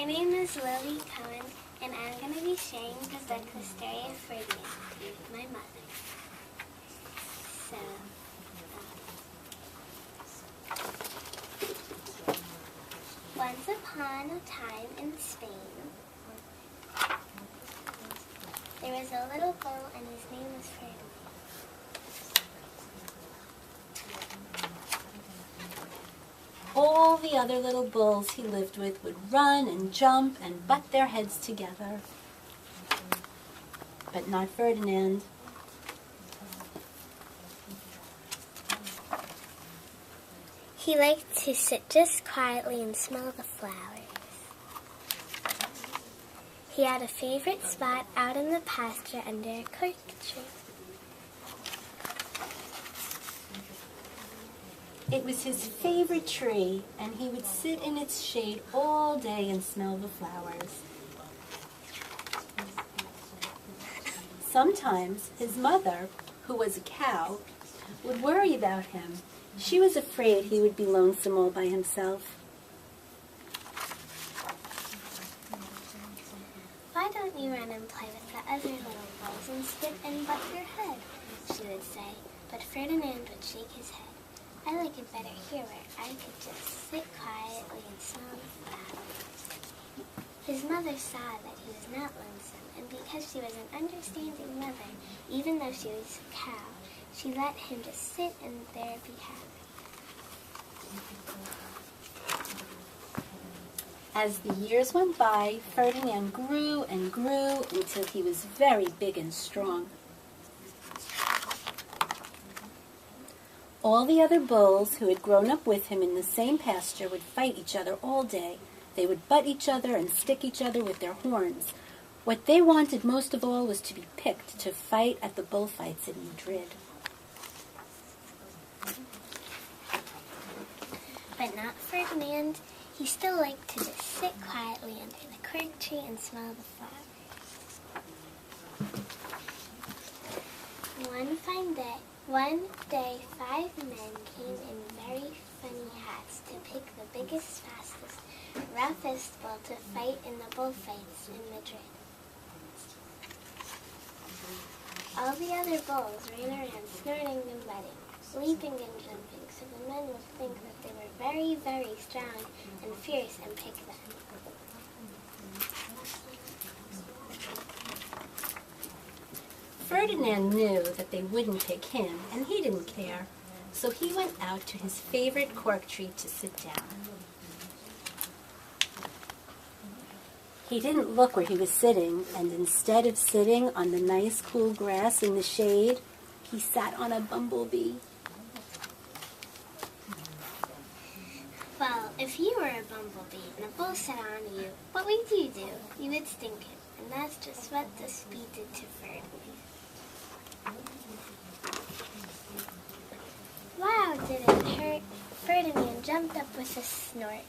My name is Lily Cohen, and I'm going to be sharing the book The Story of Ferdinand with my mother. So, once upon a time in Spain, there was a little bull, and his name was Ferdinand. All the other little bulls he lived with would run and jump and butt their heads together. But not Ferdinand. He liked to sit just quietly and smell the flowers. He had a favorite spot out in the pasture under a cork tree. It was his favorite tree, and he would sit in its shade all day and smell the flowers. Sometimes his mother, who was a cow, would worry about him. She was afraid he would be lonesome all by himself. "Why don't you run and play with the other little bulls and skip and butt your head?" she would say, but Ferdinand would shake his head. "I like it better here where I could just sit quietly and smell the flowers." His mother saw that he was not lonesome, and because she was an understanding mother, even though she was a cow, she let him just sit and there be happy. As the years went by, Ferdinand grew and grew until he was very big and strong. All the other bulls who had grown up with him in the same pasture would fight each other all day. They would butt each other and stick each other with their horns. What they wanted most of all was to be picked to fight at the bullfights in Madrid. But not Ferdinand. He still liked to just sit quietly under the cork tree and smell the flowers. One day, 5 men came in very funny hats to pick the biggest, fastest, roughest bull to fight in the bullfights in Madrid. All the other bulls ran around snorting and butting, leaping and jumping, so the men would think that they were very, very strong and fierce and pick them. Ferdinand knew that they wouldn't pick him, and he didn't care, so he went out to his favorite cork tree to sit down. He didn't look where he was sitting, and instead of sitting on the nice cool grass in the shade, he sat on a bumblebee. Well, if you were a bumblebee and a bull sat on you, what would you do? You would stink him, and that's just what this bee did to Ferdinand. Wow, did it hurt? Ferdinand jumped up with a snort.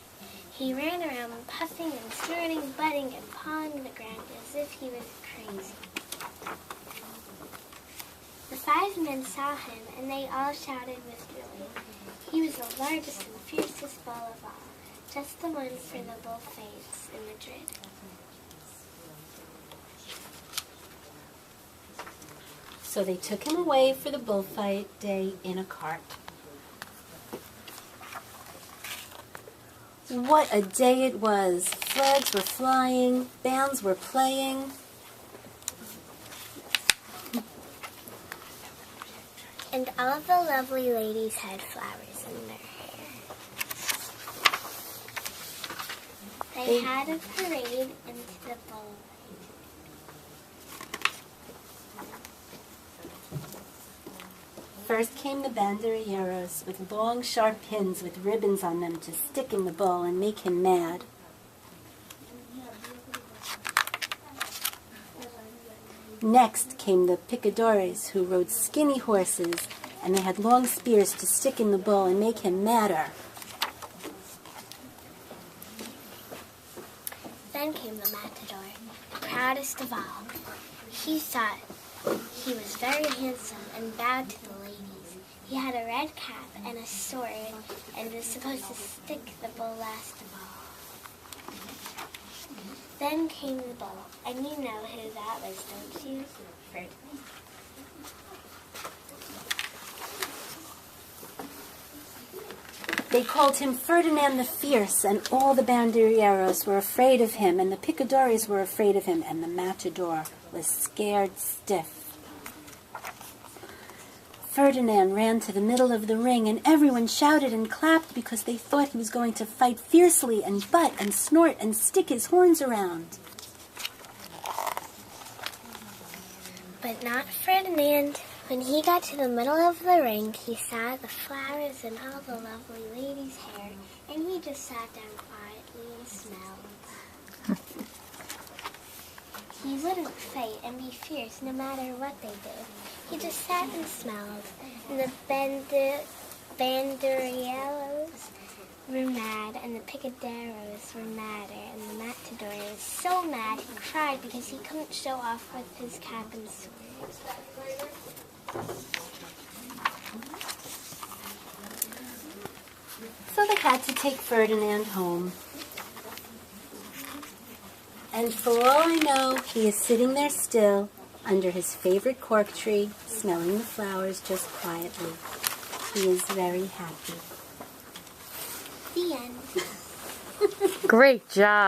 He ran around puffing and snorting, butting and pawing the ground as if he was crazy. The 5 men saw him, and they all shouted with joy. He was the largest and fiercest bull of all, just the one for the bullfights in Madrid. So they took him away for the bullfight day in a cart. What a day it was! Flags were flying, bands were playing. And all the lovely ladies had flowers in their hair. They had a parade into the bull. First came the banderilleros with long, sharp pins with ribbons on them to stick in the bull and make him mad. Next came the picadores, who rode skinny horses, and they had long spears to stick in the bull and make him madder. Then came the matador, the proudest of all. He thought he was very handsome and bowed to the ladies. He had a red cap and a sword and was supposed to stick the bull last of all. Then came the bull, and you know who that was, don't you? Ferdinand. They called him Ferdinand the Fierce, and all the banderilleros were afraid of him, and the picadores were afraid of him, and the matador was scared stiff. Ferdinand ran to the middle of the ring, and everyone shouted and clapped because they thought he was going to fight fiercely and butt and snort and stick his horns around. But not Ferdinand. When he got to the middle of the ring, he saw the flowers and all the lovely ladies' hair, and he just sat down quietly and smelled. He wouldn't fight and be fierce no matter what they did. He just sat and smelled, and the banderilleros were mad, and the picaderos were madder, and the matador was so mad he cried because he couldn't show off with his cap and sword. So they had to take Ferdinand home. And for all I know, he is sitting there still, under his favorite cork tree, smelling the flowers just quietly. He is very happy. The end. Great job.